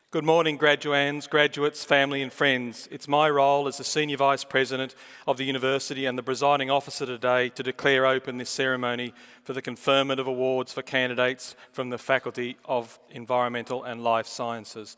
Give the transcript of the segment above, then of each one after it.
Good morning, graduands, graduates, family and friends. It's my role as the Senior Vice President of the University and the presiding officer today to declare open this ceremony for the conferment of awards for candidates from the Faculty of Environmental and Life Sciences.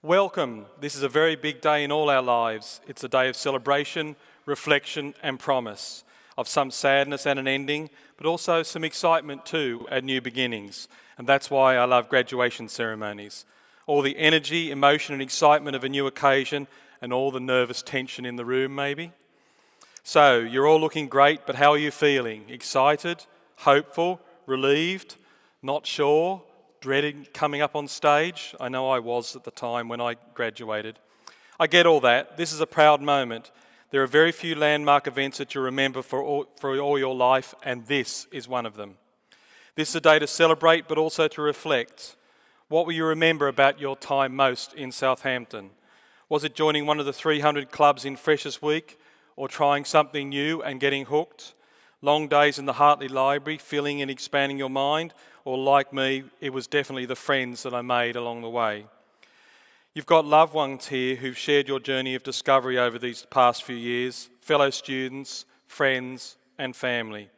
Welcome. This is a very big day in all our lives. It's a day of celebration, reflection and promise, of some sadness and an ending, but also some excitement too at new beginnings. And that's why I love graduation ceremonies. All the energy, emotion and excitement of a new occasion and all the nervous tension in the room maybe. So, you're all looking great, but how are you feeling? Excited, hopeful, relieved, not sure, dreading coming up on stage? I know I was at the time when I graduated. I get all that. This is a proud moment. There are very few landmark events that you remember for all your life, and this is one of them. This is a day to celebrate, but also to reflect. What will you remember about your time most in Southampton? Was it joining one of the 300 clubs in Freshers Week, or trying something new and getting hooked? Long days in the Hartley Library, filling and expanding your mind? Or like me, it was definitely the friends that I made along the way. You've got loved ones here who've shared your journey of discovery over these past few years, fellow students, friends and family.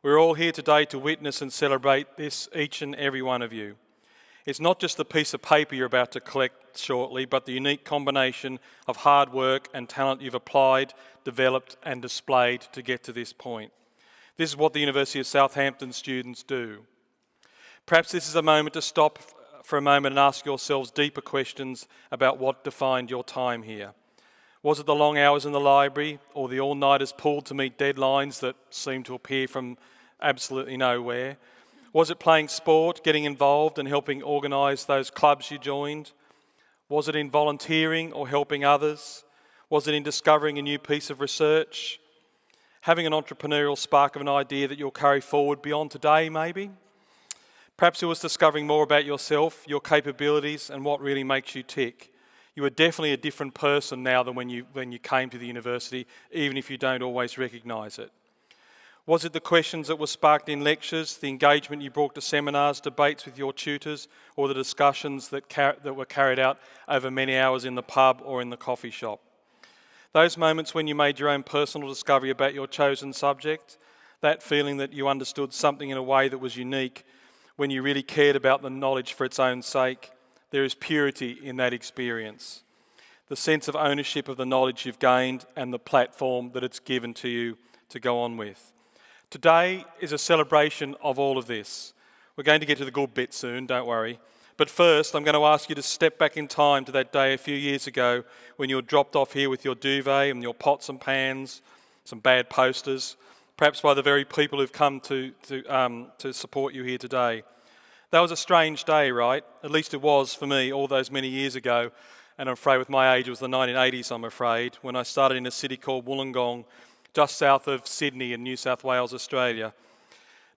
We're all here today to witness and celebrate this, each and every one of you. It's not just the piece of paper you're about to collect shortly, but the unique combination of hard work and talent you've applied, developed and displayed to get to this point. This is what the University of Southampton students do. Perhaps this is a moment to stop for a moment and ask yourselves deeper questions about what defined your time here. Was it the long hours in the library or the all-nighters pulled to meet deadlines that seemed to appear from absolutely nowhere? Was it playing sport, getting involved and helping organise those clubs you joined? Was it in volunteering or helping others? Was it in discovering a new piece of research? Having an entrepreneurial spark of an idea that you'll carry forward beyond today, maybe? Perhaps it was discovering more about yourself, your capabilities and what really makes you tick. You are definitely a different person now than when you came to the university, even if you don't always recognise it. Was it the questions that were sparked in lectures, the engagement you brought to seminars, debates with your tutors, or the discussions that were carried out over many hours in the pub or in the coffee shop? Those moments when you made your own personal discovery about your chosen subject, that feeling that you understood something in a way that was unique, when you really cared about the knowledge for its own sake, there is purity in that experience. The sense of ownership of the knowledge you've gained and the platform that it's given to you to go on with. Today is a celebration of all of this. We're going to get to the good bit soon, don't worry. But first, I'm going to ask you to step back in time to that day a few years ago when you were dropped off here with your duvet and your pots and pans, some bad posters, perhaps by the very people who've come to support you here today. That was a strange day, right? At least it was for me all those many years ago. And I'm afraid with my age, it was the 1980s, I'm afraid, when I started in a city called Wollongong, just south of Sydney in New South Wales, Australia.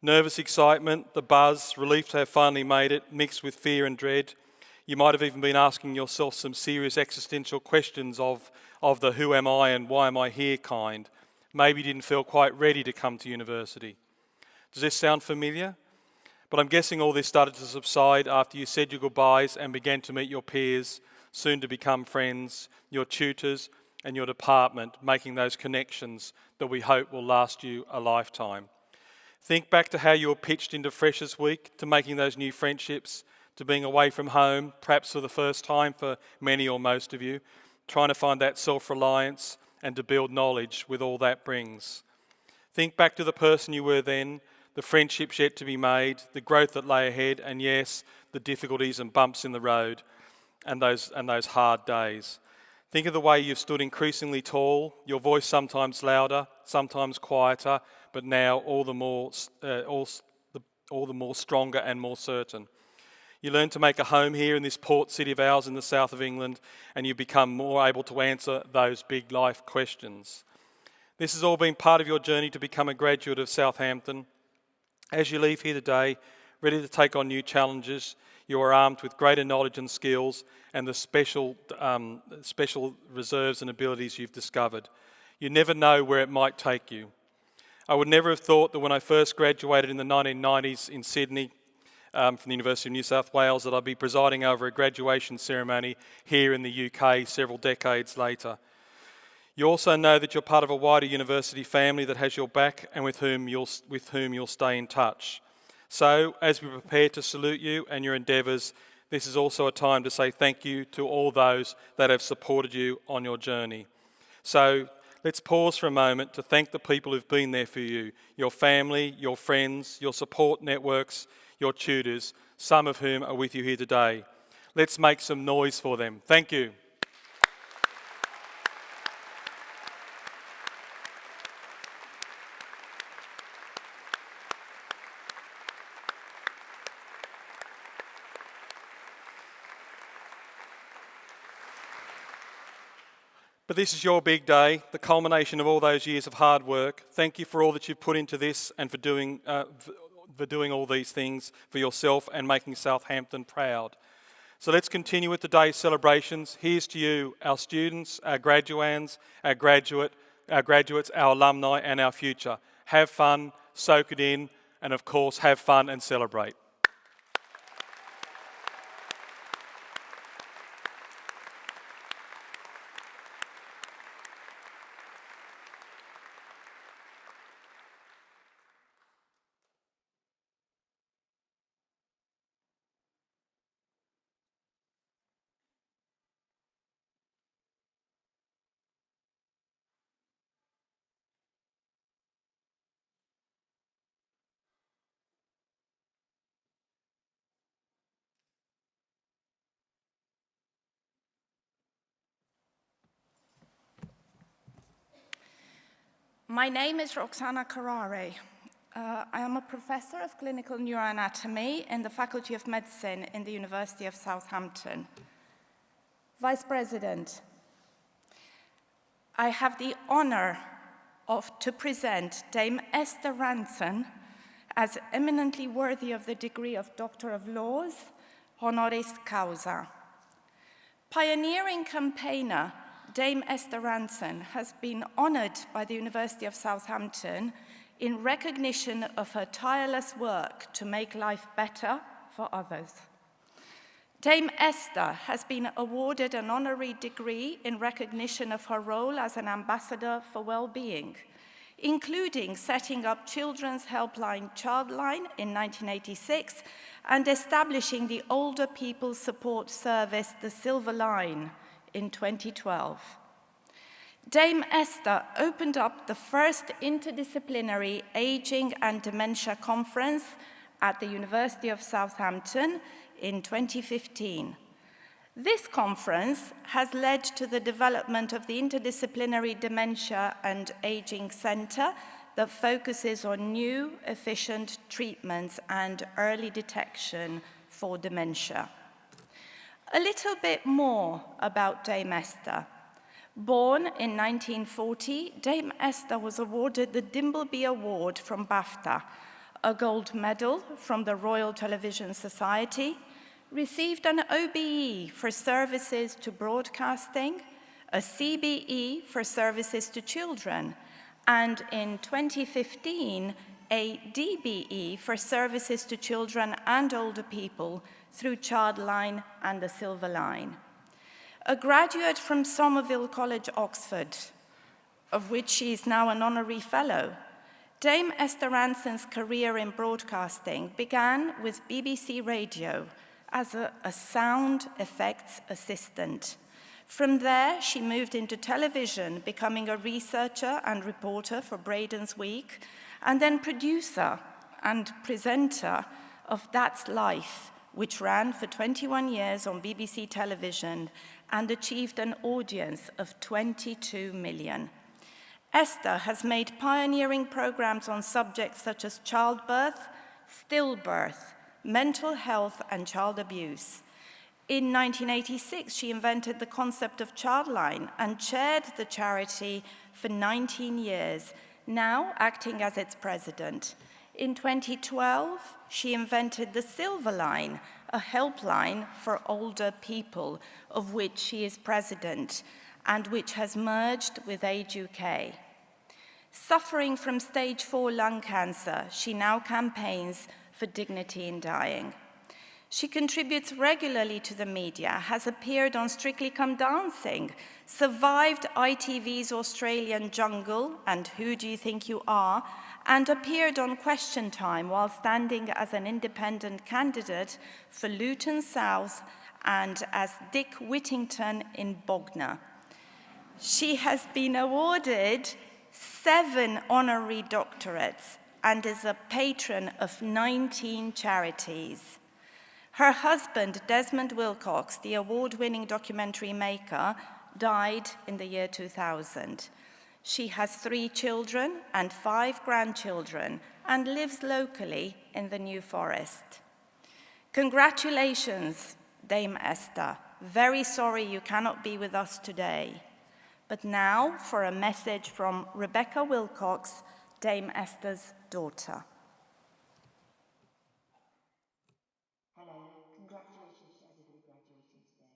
Nervous excitement, the buzz, relief to have finally made it, mixed with fear and dread. You might have even been asking yourself some serious existential questions of the who am I and why am I here kind. Maybe you didn't feel quite ready to come to university. Does this sound familiar? But I'm guessing all this started to subside after you said your goodbyes and began to meet your peers, soon to become friends, your tutors, and your department, making those connections that we hope will last you a lifetime. Think back to how you were pitched into Freshers Week, to making those new friendships, to being away from home, perhaps for the first time for many or most of you, trying to find that self-reliance and to build knowledge with all that brings. Think back to the person you were then, the friendships yet to be made, the growth that lay ahead, and yes, the difficulties and bumps in the road and those hard days. Think of the way you've stood increasingly tall, your voice sometimes louder, sometimes quieter, but now all the more stronger and more certain. You learn to make a home here in this port city of ours in the south of England, and you become more able to answer those big life questions. This has all been part of your journey to become a graduate of Southampton. As you leave here today, ready to take on new challenges, you are armed with greater knowledge and skills and the special reserves and abilities you've discovered. You never know where it might take you. I would never have thought that when I first graduated in the 1990s in Sydney, from the University of New South Wales that I'll be presiding over a graduation ceremony here in the UK several decades later. You also know that you're part of a wider university family that has your back and with whom you'll stay in touch. So, as we prepare to salute you and your endeavours, this is also a time to say thank you to all those that have supported you on your journey. So, let's pause for a moment to thank the people who've been there for you, your family, your friends, your support networks, your tutors, some of whom are with you here today. Let's make some noise for them. Thank you. But this is your big day, the culmination of all those years of hard work. Thank you for all that you've put into this and for doing all these things for yourself and making Southampton proud. So let's continue with today's celebrations. Here's to you, our students, our graduands, our graduates, our alumni and our future. Have fun, soak it in, and of course have fun and celebrate. My name is Roxana Carrare. I am a professor of clinical neuroanatomy in the Faculty of Medicine in the University of Southampton. Vice President, I have the honor to present Dame Esther Ranson as eminently worthy of the degree of Doctor of Laws, honoris causa. Pioneering campaigner Dame Esther Ranson has been honored by the University of Southampton in recognition of her tireless work to make life better for others. Dame Esther has been awarded an honorary degree in recognition of her role as an ambassador for well-being, including setting up Children's Helpline Childline in 1986 and establishing the Older People Support Service, the Silver Line, in 2012. Dame Esther opened up the first interdisciplinary aging and dementia conference at the University of Southampton in 2015. This conference has led to the development of the Interdisciplinary Dementia and Aging Centre that focuses on new, efficient treatments and early detection for dementia. A little bit more about Dame Esther. Born in 1940, Dame Esther was awarded the Dimbleby Award from BAFTA, a gold medal from the Royal Television Society, received an OBE for services to broadcasting, a CBE for services to children, and in 2015, a DBE for services to children and older people through Childline and the Silver Line. A graduate from Somerville College, Oxford, of which she is now an honorary fellow, Dame Esther Ranson's career in broadcasting began with BBC Radio as a sound effects assistant. From there, she moved into television, becoming a researcher and reporter for Braden's Week, and then producer and presenter of That's Life, which ran for 21 years on BBC television and achieved an audience of 22 million. Esther has made pioneering programs on subjects such as childbirth, stillbirth, mental health, and child abuse. In 1986, she invented the concept of Childline and chaired the charity for 19 years, now acting as its president. In 2012, she invented the Silver Line, a helpline for older people, of which she is president, and which has merged with Age UK. Suffering from stage 4 lung cancer, she now campaigns for dignity in dying. She contributes regularly to the media, has appeared on Strictly Come Dancing, survived ITV's Australian Jungle and Who Do You Think You Are, and appeared on Question Time while standing as an independent candidate for Luton South and as Dick Whittington in Bognor. She has been awarded 7 honorary doctorates and is a patron of 19 charities. Her husband, Desmond Wilcox, the award-winning documentary maker, died in the year 2000. She has 3 children and 5 grandchildren and lives locally in the New Forest. Congratulations, Dame Esther. Very sorry you cannot be with us today. But now for a message from Rebecca Wilcox, Dame Esther's daughter. Congratulations to everybody graduating today.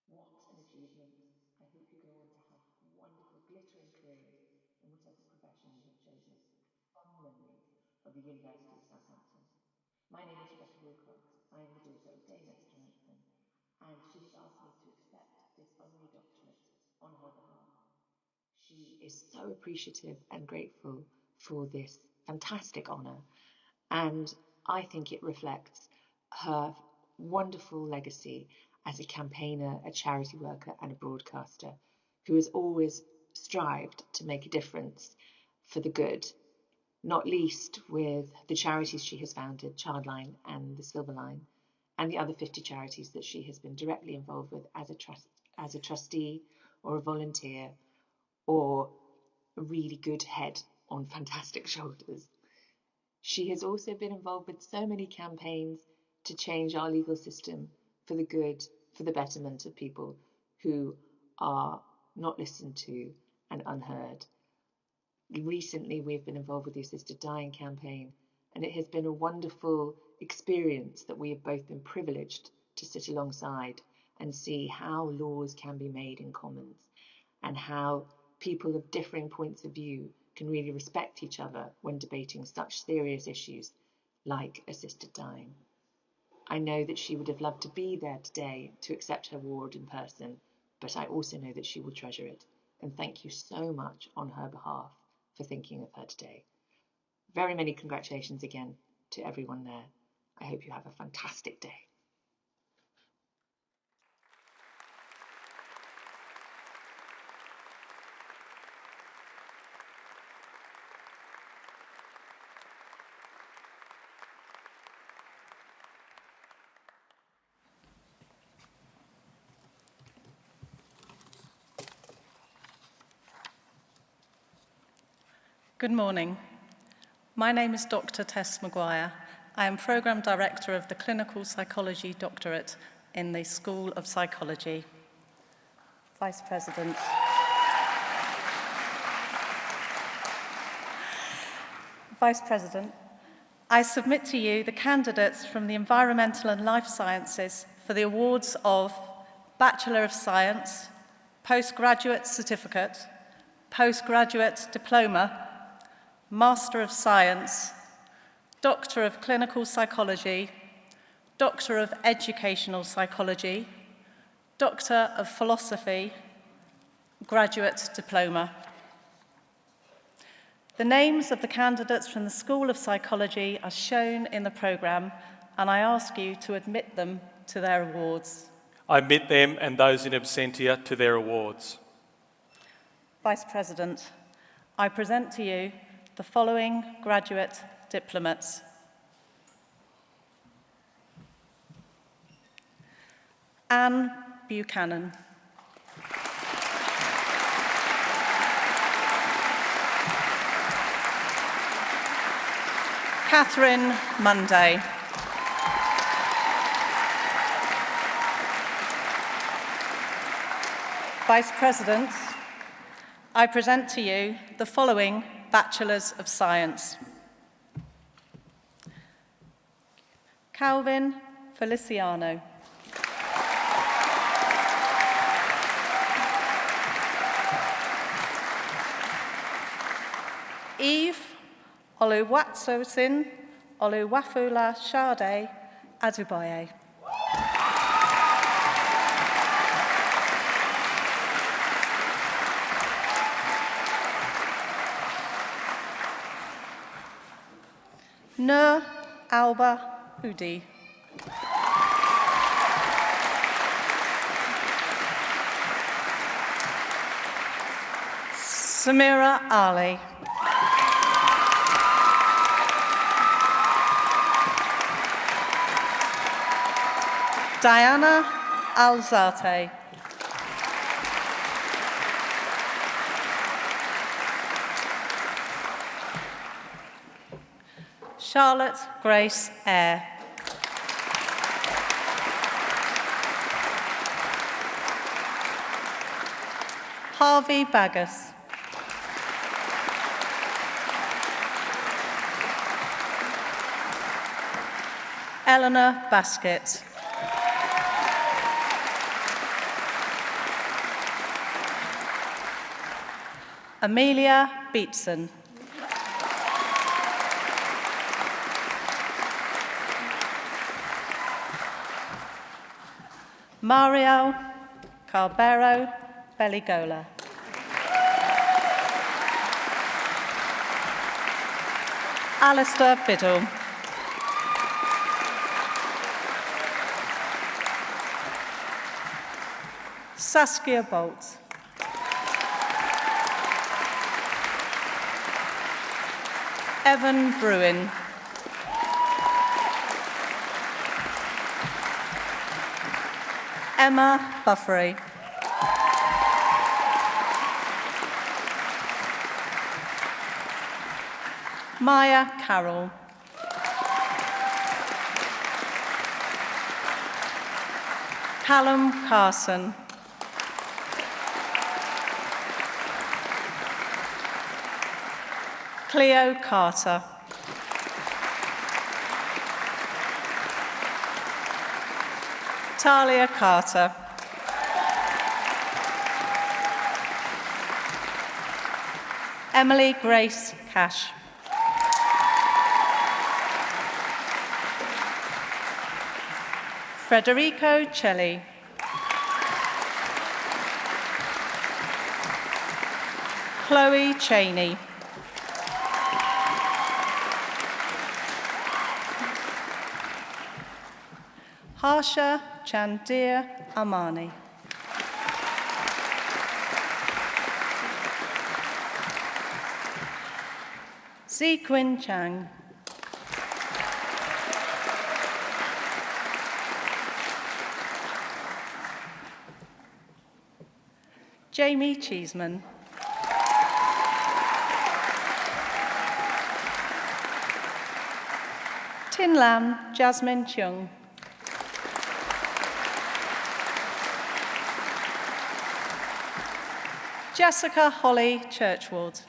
What an achievement. I hope you go on to have wonderful, glittering careers in whatever profession you have chosen. Fond memories of the University of Southampton. My name is Rebecca Wilcox. I am the daughter of Dame Esther Ranson, and she has asked me to accept this honorary doctorate on her behalf. She is so appreciative and grateful for this fantastic honour, and I think it reflects her wonderful legacy as a campaigner, a charity worker, and a broadcaster who has always strived to make a difference for the good, not least with the charities she has founded, Childline and the Silver Line, and the other 50 charities that she has been directly involved with as a trustee or a volunteer or a really good head on fantastic shoulders. She has also been involved with so many campaigns to change our legal system for the good, for the betterment of people who are not listened to and unheard. Recently, we've been involved with the Assisted Dying campaign, and it has been a wonderful experience that we have both been privileged to sit alongside and see how laws can be made in Commons and how people of differing points of view can really respect each other when debating such serious issues like assisted dying. I know that she would have loved to be there today to accept her award in person, but I also know that she will treasure it. And thank you so much on her behalf for thinking of her today. Very many congratulations again to everyone there. I hope you have a fantastic day. Good morning. My name is Dr. Tess Maguire. I am Programme Director of the Clinical Psychology Doctorate in the School of Psychology. Vice President. Vice President, I submit to you the candidates from the Environmental and Life Sciences for the awards of Bachelor of Science, Postgraduate Certificate, Postgraduate Diploma, Master of Science, Doctor of Clinical Psychology, Doctor of Educational Psychology, Doctor of Philosophy, Graduate Diploma. The names of the candidates from the School of Psychology are shown in the programme, and I ask you to admit them to their awards. I admit them and those in absentia to their awards. Vice President, I present to you the following graduate diplomates. Anne Buchanan. Catherine Monday. Vice President, I present to you the following Bachelors of Science. Calvin Feliciano. Eve Oluwatsosin Oluwafula Sade Adubaye. Nur Alba Udi. Samira Ali. Diana Alzate. Charlotte Grace Eyre. Harvey Baggus. Eleanor Baskett. Amelia Beatson. Mario Carbero Belligola. Alistair Biddle. Saskia Bolt. Evan Bruin. Emma Buffery. Maya Carroll. Callum Carson. Cleo Carter. Talia Carter. Emily Grace Cash. Federico Celli. Chloe Cheney. Harsha Chandir Amani. Ziquin Chang. Jamie Cheeseman. Tin Lam Jasmine Chung. Jessica Holly Churchward.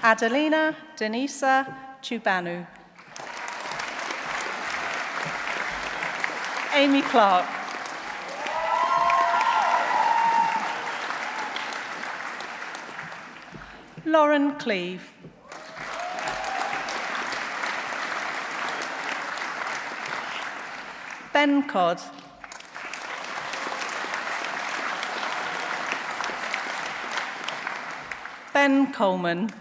Adelina Denisa Chubanu. Amy Clark. Lauren Cleave. Ben Codd. Ben Coleman.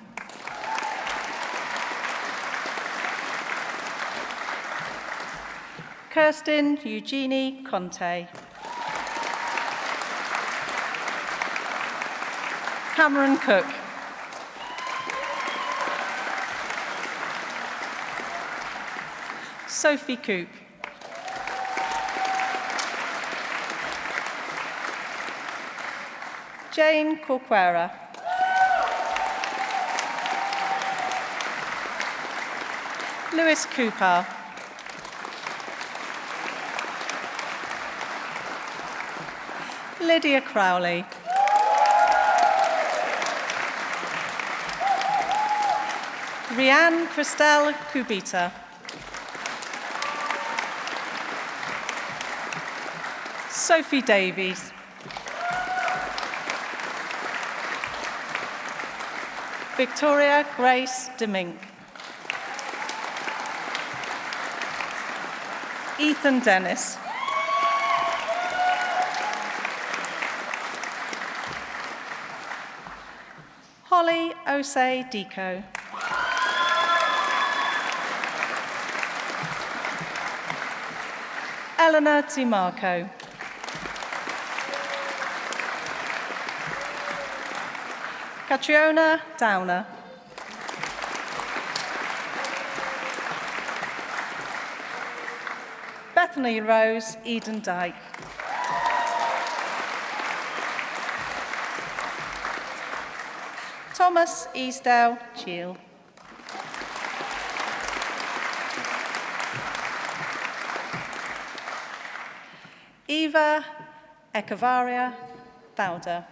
Kirsten Eugenie Conte. Cameron Cook. Sophie Coop. Jane Corquera. Lewis Cooper. Lydia Crowley. Rianne Christelle Kubita. Sophie Davies. Victoria Grace Demink. Ethan Dennis. Holly Osei Deco. Eleanor DiMarco. Catriona Downer. Bethany Rose Eden Dyke. Thomas Easdale Cheel. Eva Ekavaria Bowder.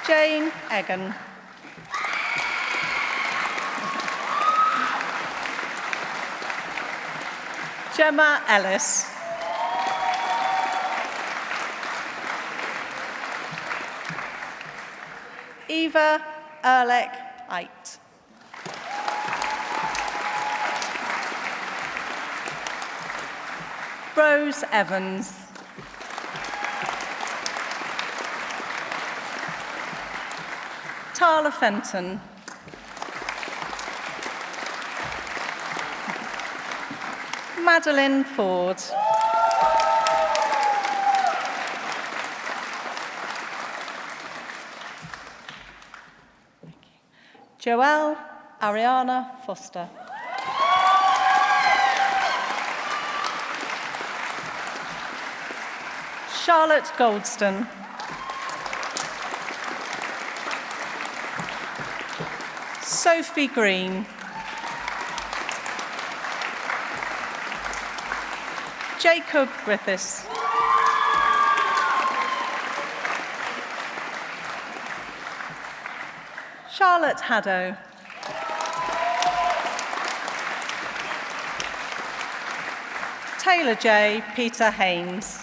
Jane Egan. Gemma Ellis. Eva Erlek Ait. Rose Evans. Tala Fenton. Madeline Ford. Joelle Ariana Foster. Charlotte Goldston. Sophie Green. Jacob Griffiths. Charlotte Haddow. Taylor J. Peter Haynes.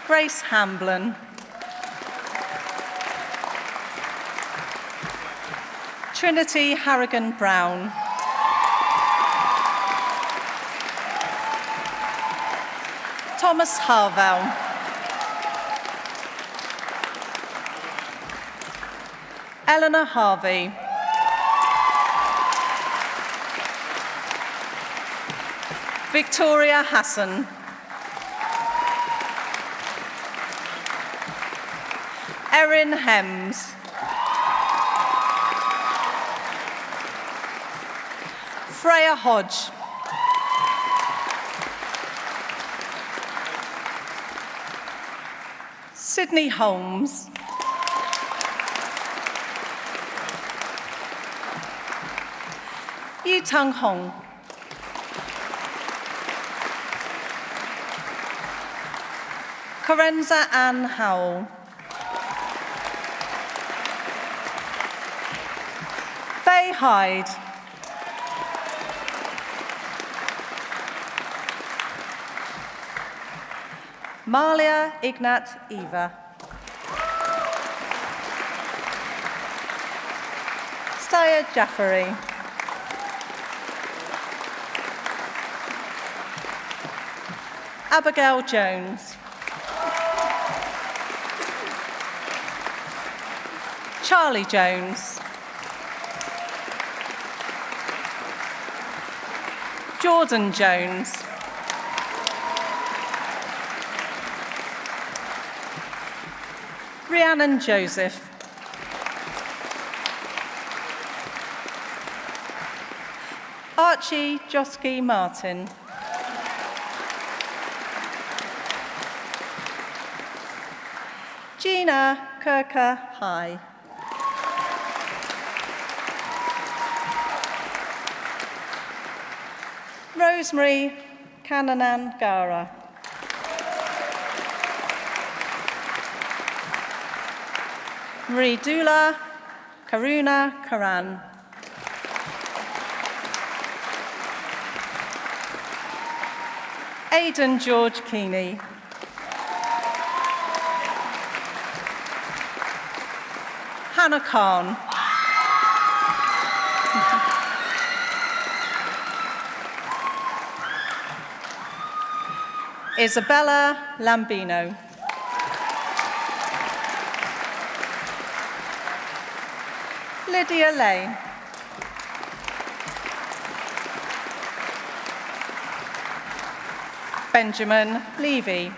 Grace Hamblin. Trinity Harrigan Brown. Thomas Harvell. Eleanor Harvey. Victoria Hassan. Erin Hems. Freya Hodge. Sydney Holmes. Yu Tung Hong. Corenza Ann Howell. Faye Hyde. Malia Ignat Eva. Staya Jaffari. Abigail Jones. Charlie Jones. Jordan Jones. Rhiannon Joseph. Archie Josky Martin. Gina Kirka High. Rosemary Kananan Gara. Marie Dula Karuna Karan. Aidan George Keeney. Hannah Khan. Isabella Lambino. Lydia Lane. Benjamin Levy.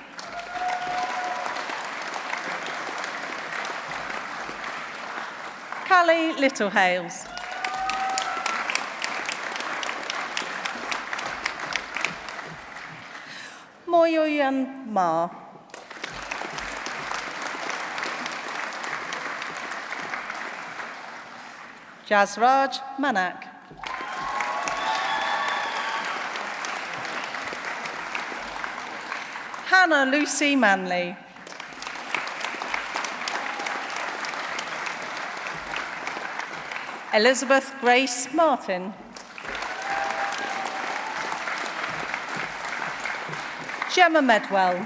Callie Littlehales. Moyoyan Ma. Jasraj Manak. Hannah Lucy Manley. Elizabeth Grace Martin. Gemma Medwell.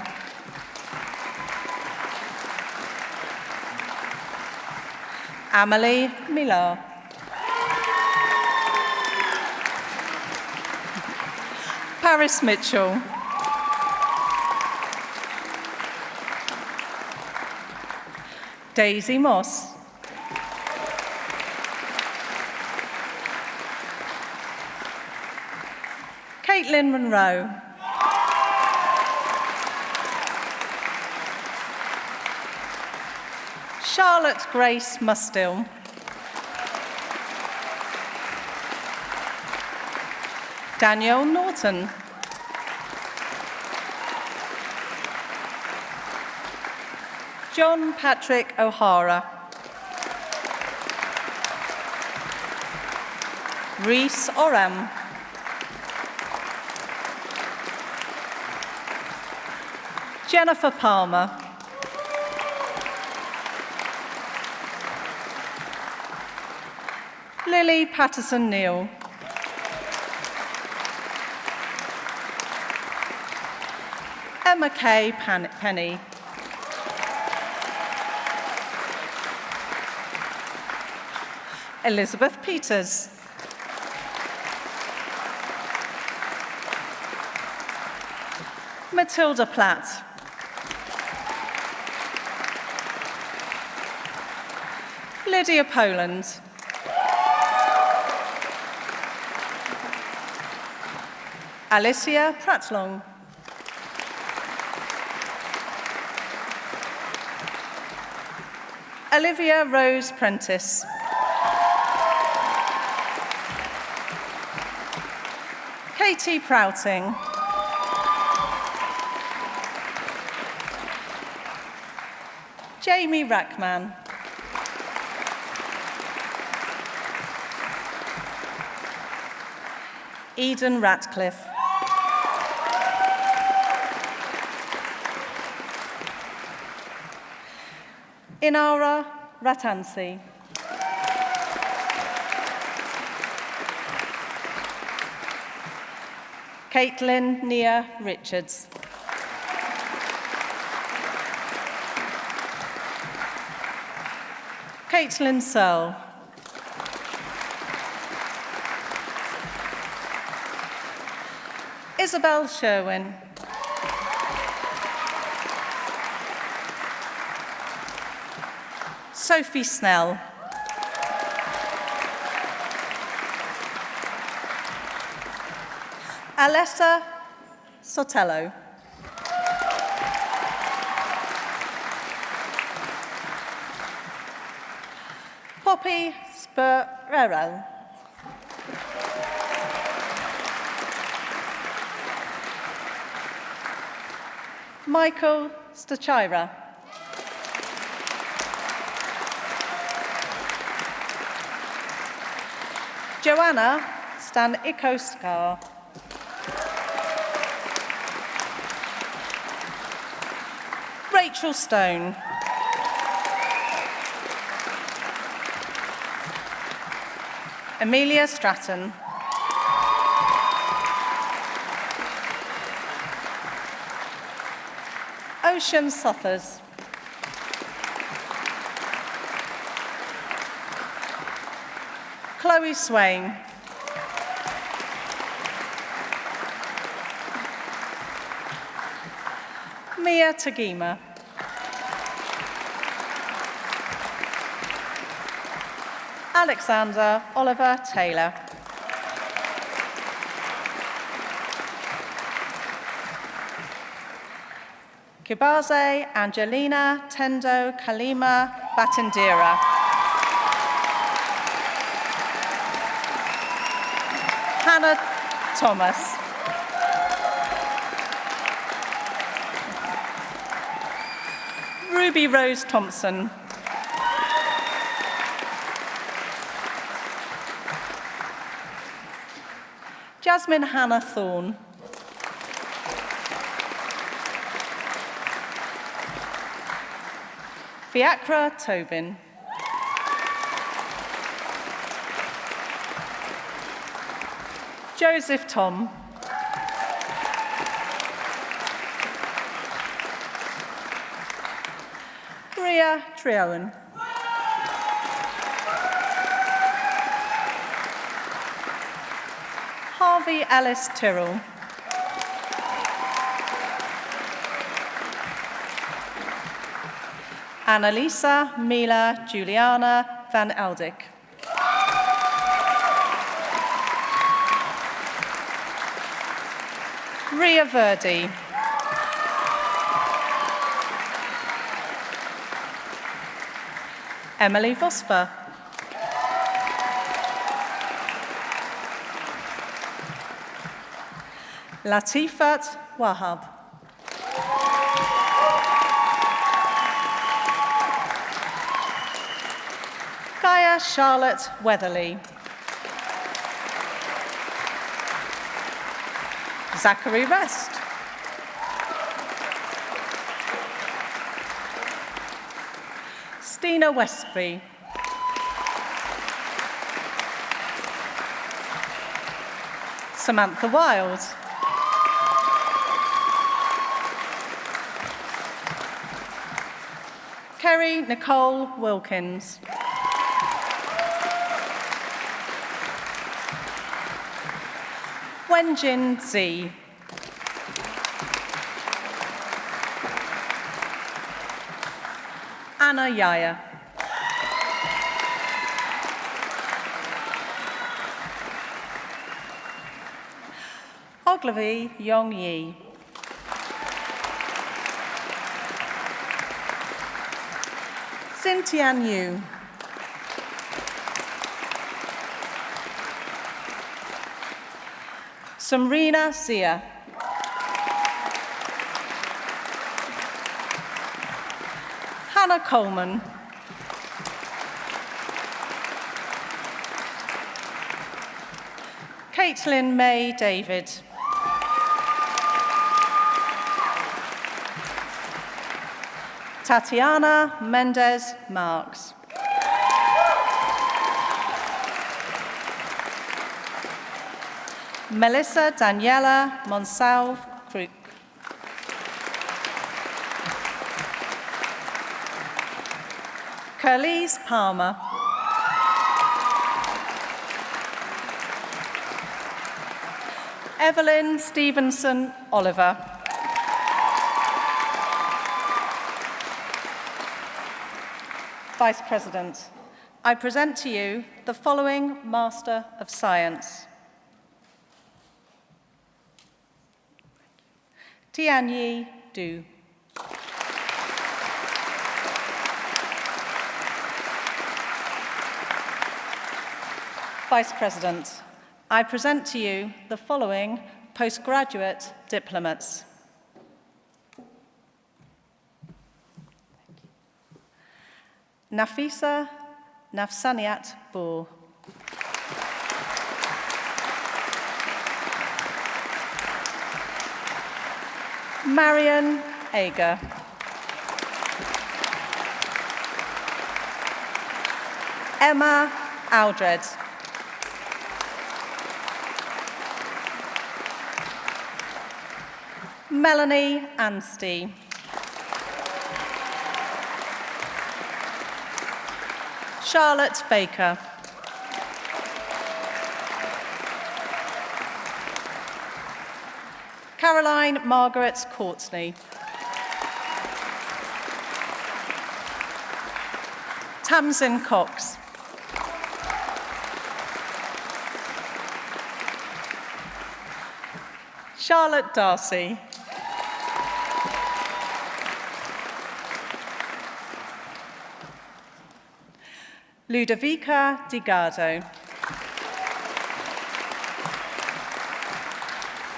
Amelie Millar. Paris Mitchell. Daisy Moss. Caitlin Monroe. Charlotte Grace Mustill. Danielle Norton. John Patrick O'Hara. Reese Oram. Jennifer Palmer. Lily Patterson-Neal. Emma Kay Penny. Elizabeth Peters. Matilda Platt. Lydia Poland. Alicia Pratlong. Olivia Rose Prentice. Katie Prouting. Jamie Rackman. Eden Ratcliffe. Inara Ratansi. Caitlin Nia Richards. Caitlin Searle. Isabel Sherwin. Sophie Snell. Alessa Sotelo. Poppy Sperrero. Michael Stachira. Joanna Stanikoskar. Rachel Stone. Amelia Stratton. Ocean Suthers. Chloe Swain. Mia Tagima. Alexander Oliver Taylor. Kibaze Angelina Tendo Kalima Batindira. Hannah Thomas. Ruby Rose Thompson. Jasmine Hannah Thorne. Fiacra Tobin. Joseph Tom. Ria Triowen. Harvey Ellis Tyrrell. Annalisa Mila Juliana van Eldik. Ria Verdi. Emily Vosper. Latifat Wahab. Gaia Charlotte Weatherly. Zachary Rest. Stina Westby. Samantha Wild. Kerry Nicole Wilkins. Wenjin Z. Anna Yaya. Ogilvy Yong Yi. Xintian Yu. Samrina Zia. Hannah Coleman. Caitlin May David. Tatiana Mendez Marks. Melissa Daniela Monsalve Crook. Curlise Palmer. Evelyn Stevenson Oliver. Vice President, I present to you the following Master of Science. Tianyi Du. Vice President, I present to you the following postgraduate diplomats. Nafisa Nafsaniat Boor. Marion Ager. Emma Aldred. Melanie Anstey. Charlotte Baker. Caroline Margaret Courtney. Tamsin Cox. Charlotte Darcy. Ludovica Digado.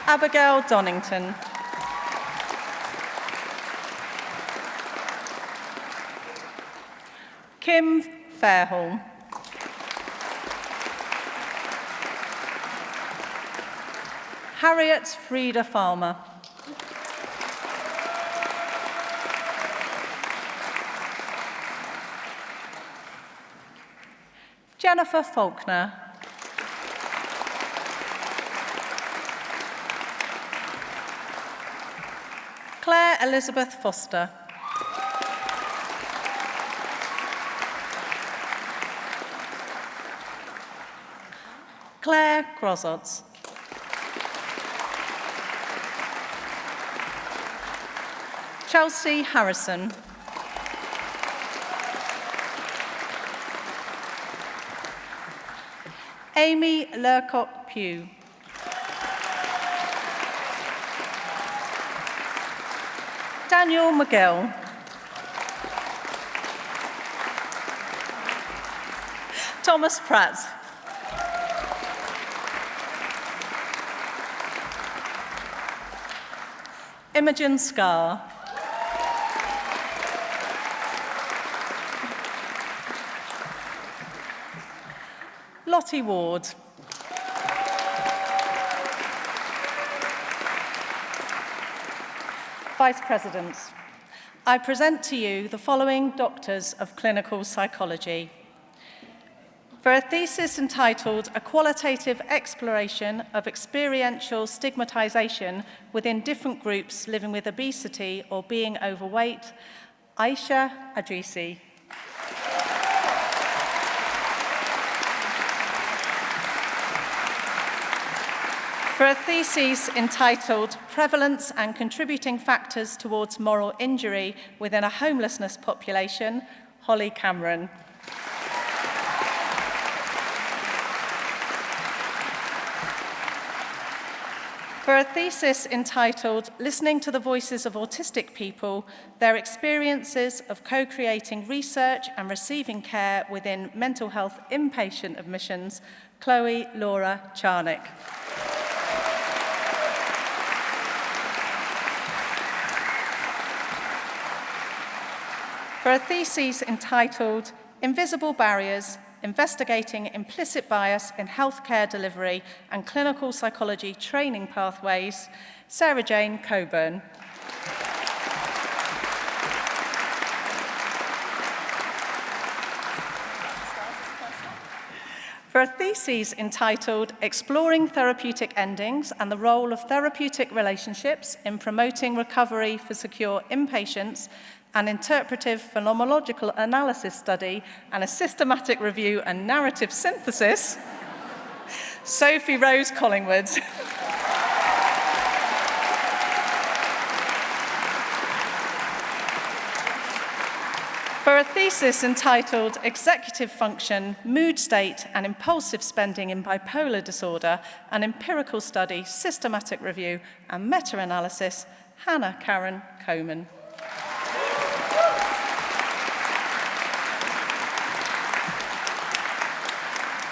Abigail Donington. Kim Fairhall. Harriet Frieda Farmer. Jennifer Faulkner. Claire Elizabeth Foster. Claire Grosotz. Chelsea Harrison. Amy Lercock-Pugh. Daniel McGill. Thomas Pratt. Imogen Scarr. Lottie Ward. Vice Presidents, I present to you the following doctors of clinical psychology. For a thesis entitled A Qualitative Exploration of Experiential Stigmatization Within Different Groups Living with Obesity or Being Overweight, Aisha Adrisi. For a thesis entitled Prevalence and Contributing Factors Towards Moral Injury Within a Homelessness Population, Holly Cameron. For a thesis entitled Listening to the Voices of Autistic People, Their Experiences of Co-Creating Research and Receiving Care Within Mental Health Inpatient Admissions, Chloe Laura Charnick. For a thesis entitled Invisible Barriers, Investigating Implicit Bias in Healthcare Delivery and Clinical Psychology Training Pathways, Sarah Jane Coburn. For a thesis entitled Exploring Therapeutic Endings and the Role of Therapeutic Relationships in Promoting Recovery for Secure Inpatients, an interpretive phenomenological analysis study and a systematic review and narrative synthesis, Sophie Rose Collingwood. For a thesis entitled Executive Function, Mood State and Impulsive Spending in Bipolar Disorder, an empirical study, systematic review and meta-analysis, Hannah Karen Coman.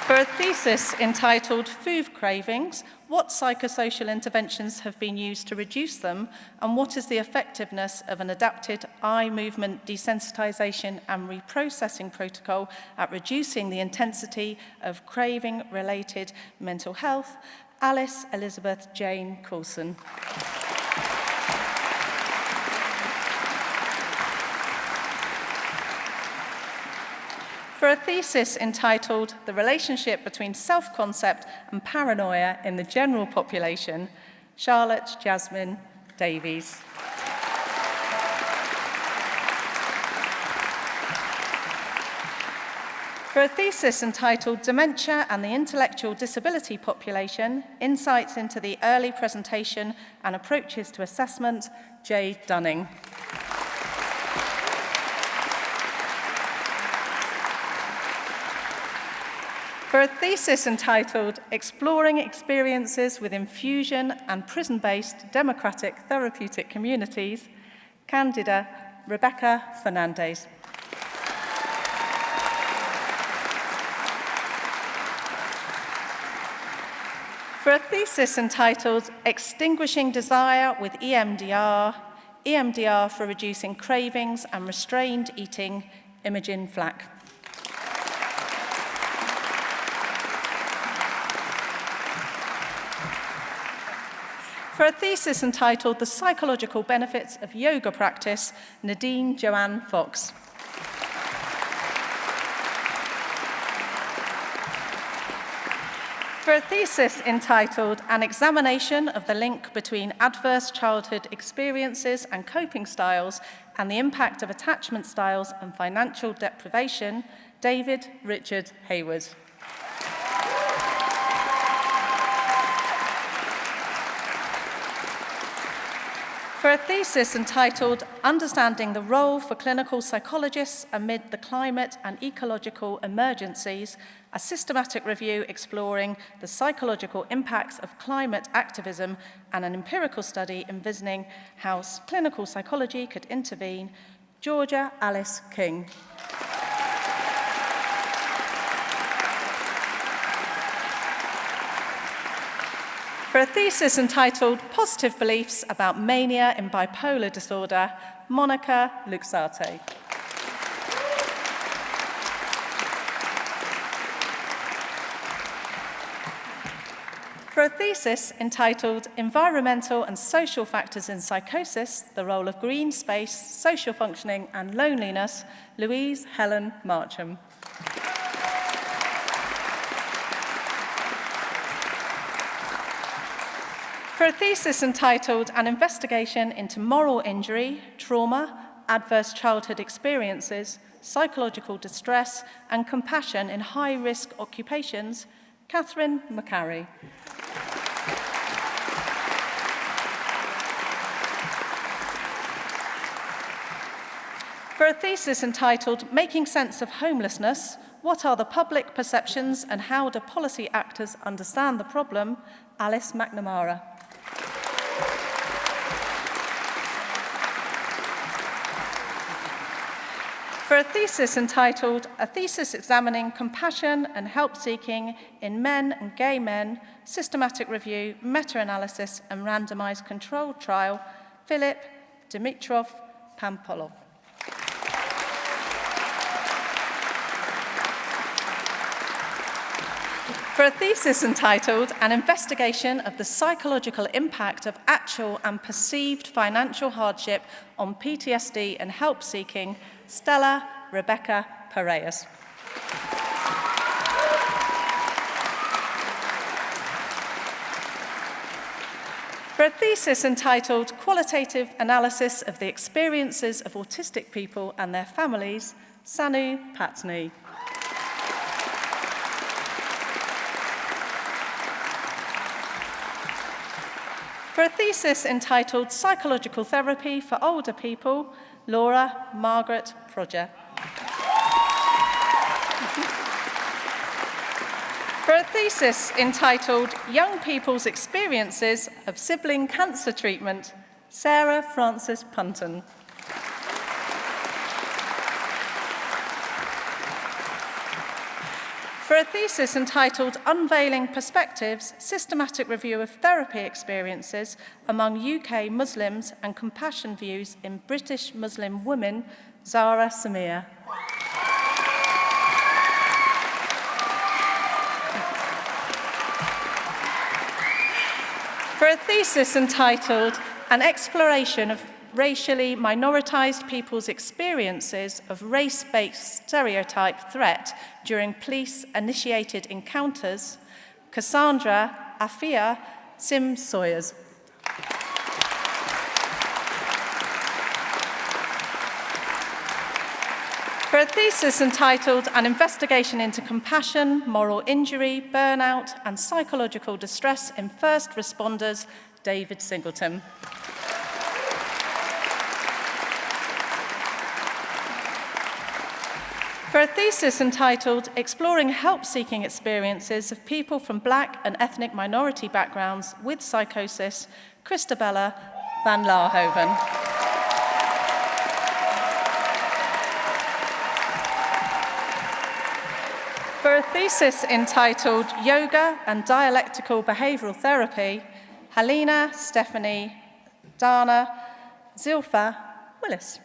For a thesis entitled Food Cravings, what psychosocial interventions have been used to reduce them, and what is the effectiveness of an adapted eye movement desensitization and reprocessing protocol at reducing the intensity of craving-related mental health, Alice Elizabeth Jane Coulson. For a thesis entitled The Relationship Between Self-Concept and Paranoia in the General Population, Charlotte Jasmine Davies. For a thesis entitled Dementia and the Intellectual Disability Population, Insights into the Early Presentation and Approaches to Assessment, Jay Dunning. For a thesis entitled Exploring Experiences with Infusion and Prison-Based Democratic Therapeutic Communities, Candida Rebecca Fernandez. For a thesis entitled Extinguishing Desire with EMDR, EMDR for Reducing Cravings and Restrained Eating, Imogen Flack. For a thesis entitled The Psychological Benefits of Yoga Practice, Nadine Joanne Fox. For a thesis entitled An Examination of the Link Between Adverse Childhood Experiences and Coping Styles and the Impact of Attachment Styles and Financial Deprivation, David Richard Hayward. For a thesis entitled Understanding the Role for Clinical Psychologists Amid the Climate and Ecological Emergencies, a systematic review exploring the psychological impacts of climate activism and an empirical study envisioning how clinical psychology could intervene, Georgia Alice King. For a thesis entitled Positive Beliefs About Mania in Bipolar Disorder, Monica Luxate. For a thesis entitled Environmental and Social Factors in Psychosis, the Role of Green Space, Social Functioning and Loneliness, Louise Helen Marcham. For a thesis entitled An Investigation into Moral Injury, Trauma, Adverse Childhood Experiences, Psychological Distress and Compassion in High-Risk Occupations, Catherine McCarry. For a thesis entitled Making Sense of Homelessness, What are the public perceptions and how do policy actors understand the problem, Alice McNamara. For a thesis entitled A Thesis Examining Compassion and Help-Seeking in Men and Gay Men, Systematic Review, Meta-Analysis and Randomized Controlled Trial, Philip Dimitrov Pampolov. For a thesis entitled An Investigation of the Psychological Impact of Actual and Perceived Financial Hardship on PTSD and Help-Seeking, Stella Rebecca Pareas. For a thesis entitled Qualitative Analysis of the Experiences of Autistic People and Their Families, Sanu Patni. For a thesis entitled Psychological Therapy for Older People, Laura Margaret Proger. For a thesis entitled Young People's Experiences of Sibling Cancer Treatment, Sarah Frances Punton. For a thesis entitled Unveiling Perspectives, Systematic Review of Therapy Experiences Among UK Muslims and Compassion Views in British Muslim Women, Zara Samir. For a thesis entitled An Exploration of Racially Minoritized People's Experiences of Race-Based Stereotype Threat During Police-Initiated Encounters, Cassandra Afia Sim-Sawyers. For For a thesis entitled An Investigation into Compassion, Moral Injury, Burnout and Psychological Distress in First Responders, David Singleton. For a thesis entitled Exploring Help-Seeking Experiences of People from Black and Ethnic Minority Backgrounds with Psychosis, Christabella van Laarhoven. For a thesis entitled Yoga and Dialectical Behavioural Therapy, Helena Stephanie Dana Zilpha Willis.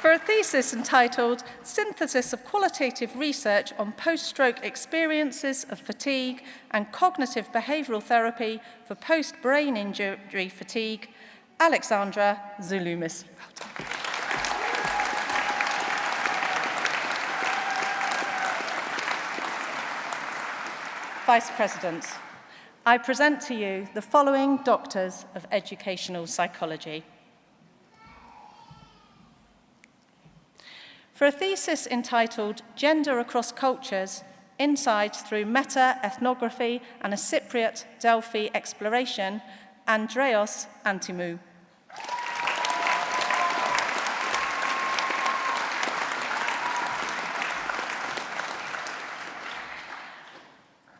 For a thesis entitled Synthesis of Qualitative Research on Post-Stroke Experiences of Fatigue and Cognitive Behavioural Therapy for Post-Brain Injury Fatigue, Alexandra Zulumis. Vice President, I present to you the following Doctors of Educational Psychology. For a thesis entitled Gender Across Cultures, Insights Through Meta-Ethnography and a Cypriot Delphi Exploration, Andreos Antimou.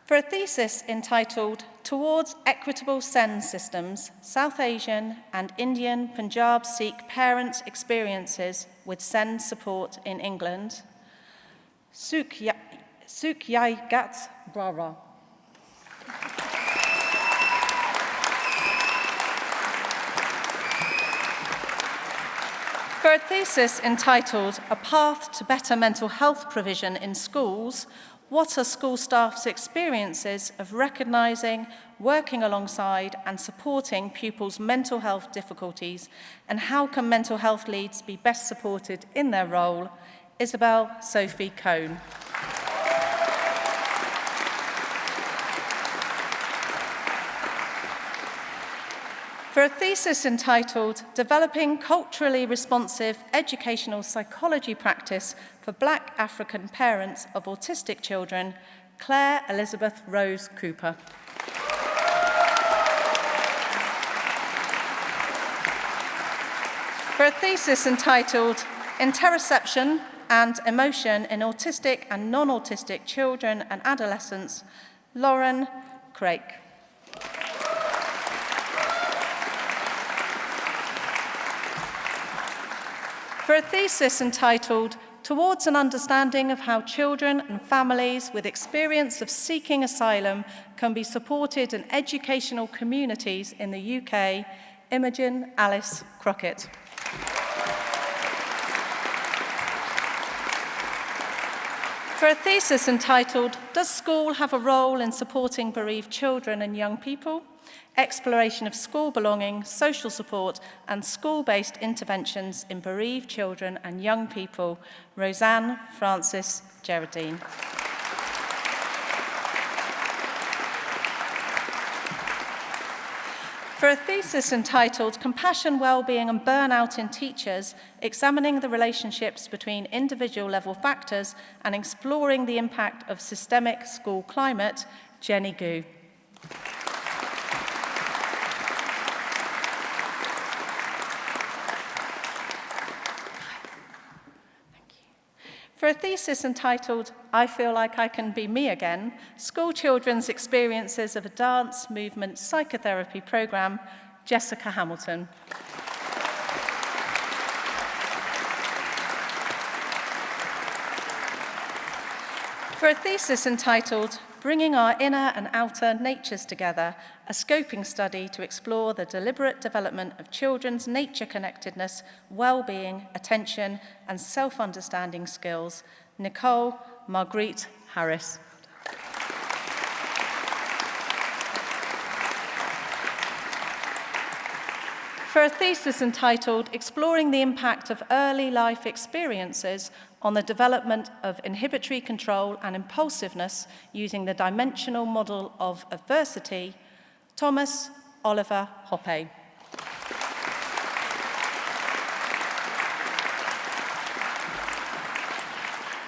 For a thesis entitled Towards Equitable SEND Systems, South Asian and Indian Punjab Sikh Parents' Experiences with SEND Support in England, Sukhyagat Brara. For a thesis entitled A Path to Better Mental Health Provision in Schools, what are school staff's experiences of recognising, working alongside and supporting pupils' mental health difficulties, and how can mental health leads be best supported in their role? Isabel Sophie Cohn. For a thesis entitled Developing Culturally Responsive Educational Psychology Practice for Black African Parents of Autistic Children, Claire Elizabeth Rose Cooper. For a thesis entitled Interoception and Emotion in Autistic and Non-Autistic Children and Adolescents, Lauren Craik. For a thesis entitled Towards an Understanding of How Children and Families with Experience of Seeking Asylum Can Be Supported in Educational Communities in the UK, Imogen Alice Crockett. For a thesis entitled Does School Have a Role in Supporting Bereaved Children and Young People? Exploration of school belonging, social support, and school-based interventions in bereaved children and young people, Roseanne Francis Gerardine. For a thesis entitled Compassion, Wellbeing and Burnout in Teachers, examining the relationships between individual-level factors and exploring the impact of systemic school climate, Jenny Gu. For a thesis entitled, I Feel Like I Can Be Me Again, School Children's Experiences of a Dance Movement Psychotherapy Programme, Jessica Hamilton. For a thesis entitled, Bringing Our Inner and Outer Natures Together, a scoping study to explore the deliberate development of children's nature connectedness, well-being, attention, and self-understanding skills, Nicole Marguerite Harris. For a thesis entitled, Exploring the Impact of Early Life Experiences on the Development of Inhibitory Control and Impulsiveness using the Dimensional Model of Adversity, Thomas Oliver Hoppe.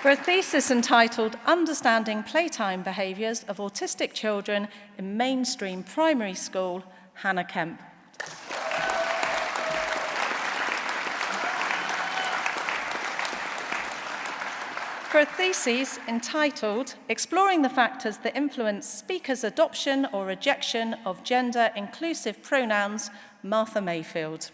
For a thesis entitled Understanding Playtime Behaviours of Autistic Children in Mainstream Primary School, Hannah Kemp. For a thesis entitled Exploring the Factors That Influence Speakers' Adoption or Rejection of Gender-Inclusive Pronouns, Martha Mayfield.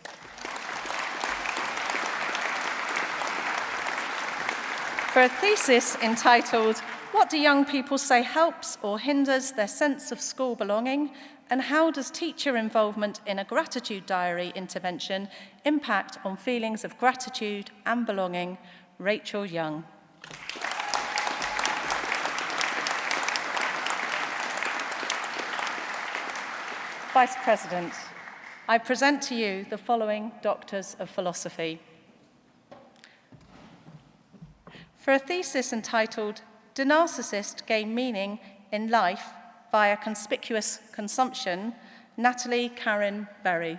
For a thesis entitled What do young people say helps or hinders their sense of school belonging, and how does teacher involvement in a gratitude diary intervention impact on feelings of gratitude and belonging, Rachel Young. Vice President, I present to you the following Doctors of Philosophy. For a thesis entitled, Do Narcissists Gain Meaning in Life via Conspicuous Consumption, Natalie Karen Berry.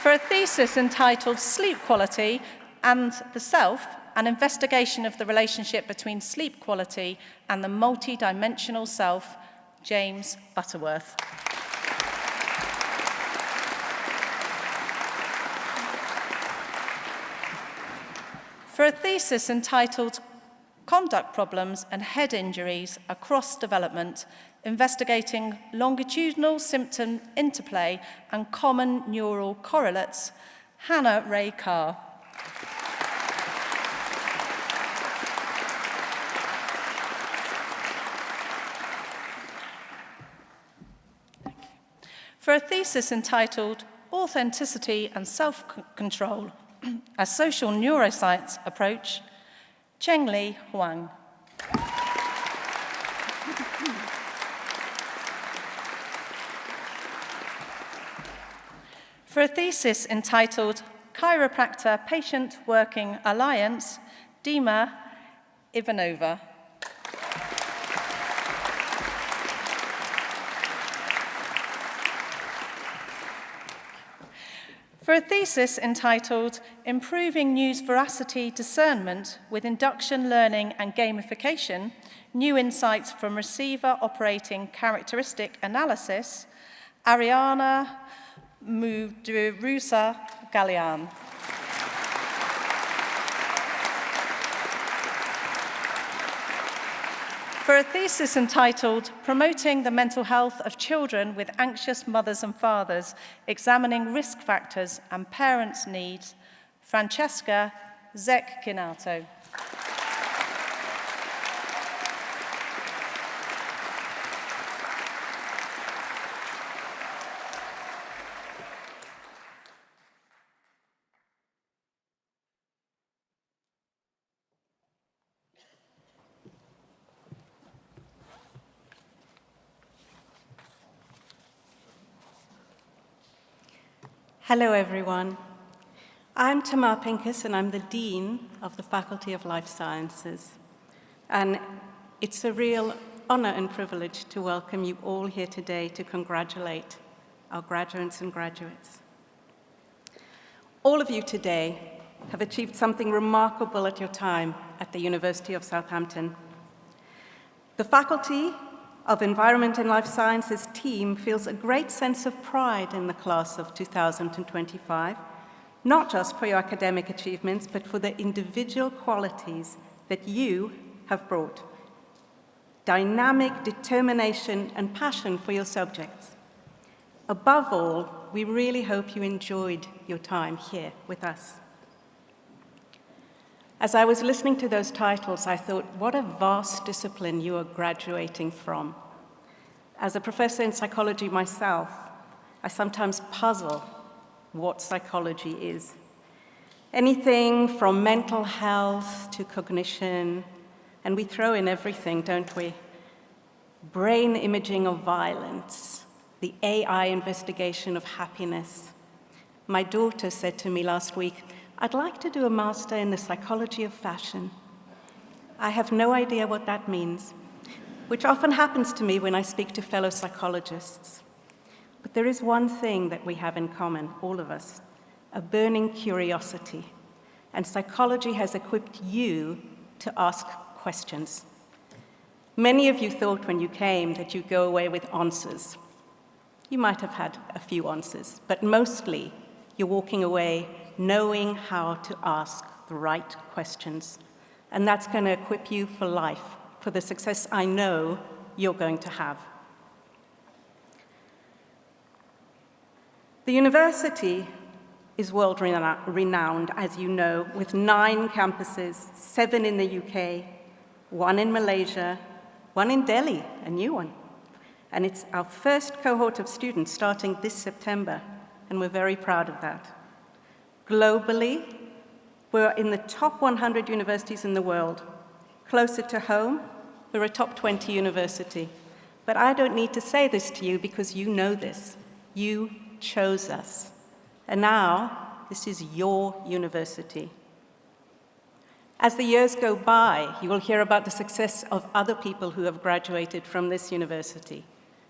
For a thesis entitled, Sleep Quality and the Self, an investigation of the relationship between sleep quality and the multi-dimensional self, James Butterworth. For a thesis entitled Conduct Problems and Head Injuries Across Development, investigating longitudinal symptom interplay and common neural correlates, Hannah Ray Carr. For a thesis entitled Authenticity and Self-Control, a Social Neuroscience Approach, Cheng-Li Huang. For a thesis entitled Chiropractor Patient Working Alliance, Dima Ivanova. For a thesis entitled Improving News Veracity Discernment with Induction Learning and Gamification, New Insights from Receiver Operating Characteristic Analysis, Ariana Muguruza Galean. For a thesis entitled Promoting the Mental Health of Children with Anxious Mothers and Fathers, Examining Risk Factors and Parents' Needs, Francesca Zecchinato. Hello, everyone. I'm Tamar Pincus, and I'm the Dean of the Faculty of Life Sciences. And it's a real honor and privilege to welcome you all here today to congratulate our graduates and graduates. All of you today have achieved something remarkable at your time at the University of Southampton. The Faculty of Environment and Life Sciences team feels a great sense of pride in the class of 2025, not just for your academic achievements, but for the individual qualities that you have brought. Dynamic determination and passion for your subjects. Above all, we really hope you enjoyed your time here with us. As I was listening to those titles, I thought, what a vast discipline you are graduating from. As a professor in psychology myself, I sometimes puzzle what psychology is. Anything from mental health to cognition, and we throw in everything, don't we? Brain imaging of violence, the AI investigation of happiness. My daughter said to me last week, I'd like to do a master in the psychology of fashion. I have no idea what that means, which often happens to me when I speak to fellow psychologists. But there is one thing that we have in common, all of us, a burning curiosity. And psychology has equipped you to ask questions. Many of you thought when you came that you'd go away with answers. You might have had a few answers, but mostly you're walking away knowing how to ask the right questions. And that's going to equip you for life, for the success I know you're going to have. The university is world-renowned, as you know, with 9 campuses, 7 in the UK, 1 in Malaysia, 1 in Delhi, a new one. And it's our first cohort of students starting this September, and we're very proud of that. Globally, we're in the top 100 universities in the world. Closer to home, we're a top 20 university. But I don't need to say this to you because you know this. You chose us. And now, this is your university. As the years go by, you will hear about the success of other people who have graduated from this university.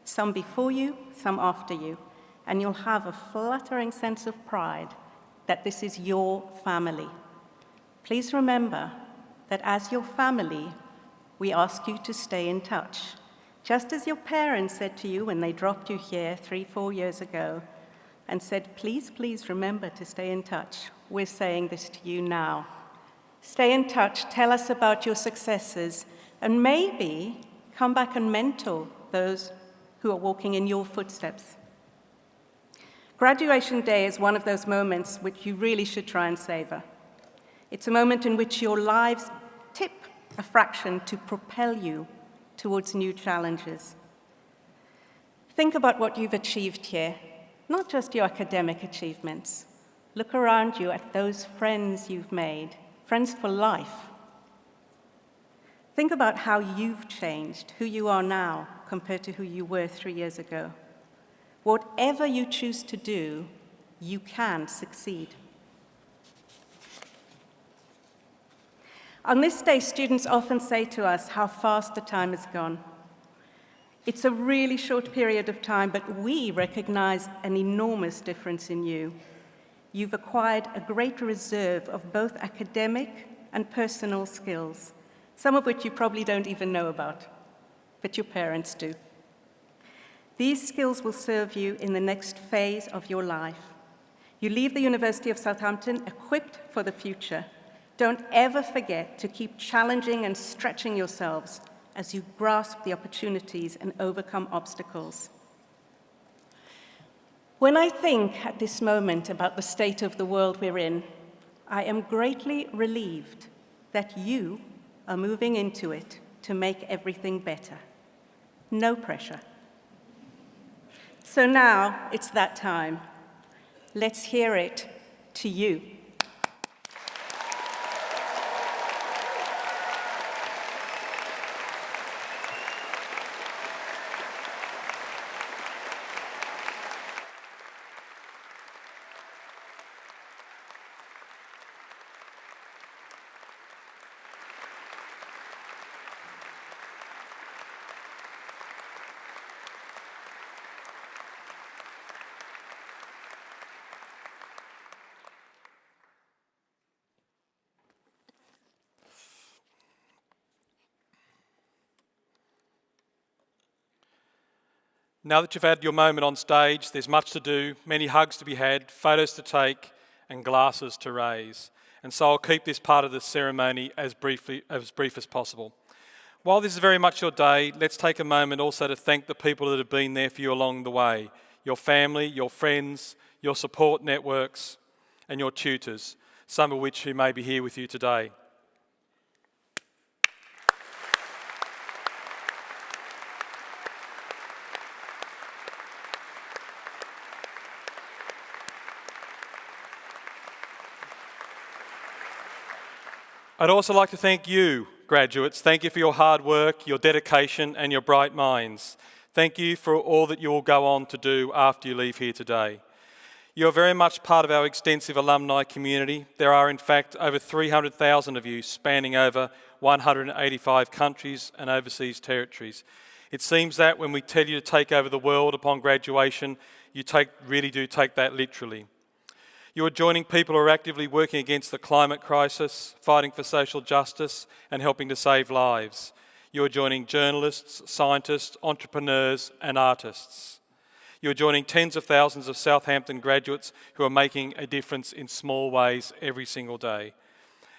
Some before you, some after you. And you'll have a fluttering sense of pride that this is your family. Please remember that as your family, we ask you to stay in touch. Just as your parents said to you when they dropped you here 3-4 years ago and said, please, please remember to stay in touch. We're saying this to you now. Stay in touch, tell us about your successes, and maybe come back and mentor those who are walking in your footsteps. Graduation day is one of those moments which you really should try and savor. It's a moment in which your lives tip a fraction to propel you towards new challenges. Think about what you've achieved here, not just your academic achievements. Look around you at those friends you've made, friends for life. Think about how you've changed, who you are now compared to who you were 3 years ago. Whatever you choose to do, you can succeed. On this day, students often say to us how fast the time has gone. It's a really short period of time, but we recognize an enormous difference in you. You've acquired a great reserve of both academic and personal skills, some of which you probably don't even know about, but your parents do. These skills will serve you in the next phase of your life. You leave the University of Southampton equipped for the future. Don't ever forget to keep challenging and stretching yourselves as you grasp the opportunities and overcome obstacles. When I think at this moment about the state of the world we're in, I am greatly relieved that you are moving into it to make everything better. No pressure. So now it's that time. Let's hear it to you. Now that you've had your moment on stage, there's much to do, many hugs to be had, photos to take, and glasses to raise. And so I'll keep this part of the ceremony as brief as possible. While this is very much your day, let's take a moment also to thank the people that have been there for you along the way. Your family, your friends, your support networks, and your tutors, some of which who may be here with you today. I'd also like to thank you, graduates. Thank you for your hard work, your dedication, and your bright minds. Thank you for all that you will go on to do after you leave here today. You are very much part of our extensive alumni community. There are in fact over 300,000 of you spanning over 185 countries and overseas territories. It seems that when we tell you to take over the world upon graduation, you really do take that literally. You are joining people who are actively working against the climate crisis, fighting for social justice and helping to save lives. You are joining journalists, scientists, entrepreneurs and artists. You are joining tens of thousands of Southampton graduates who are making a difference in small ways every single day.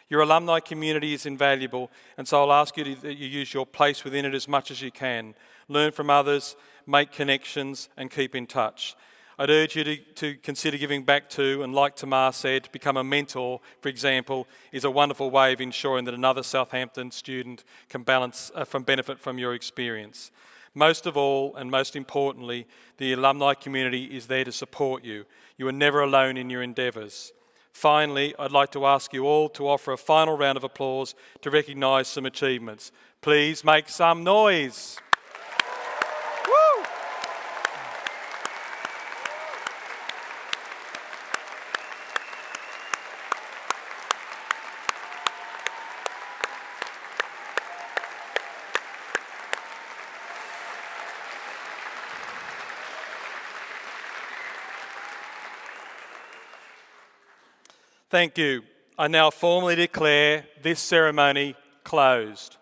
Your alumni community is invaluable, and so I'll ask you that you use your place within it as much as you can. Learn from others, make connections and keep in touch. I'd urge you to consider giving back to, and like Tamar said, become a mentor, for example, is a wonderful way of ensuring that another Southampton student can benefit from your experience. Most of all, and most importantly, the alumni community is there to support you. You are never alone in your endeavours. Finally, I'd like to ask you all to offer a final round of applause to recognise some achievements. Please make some noise. Woo! Thank you. I now formally declare this ceremony closed.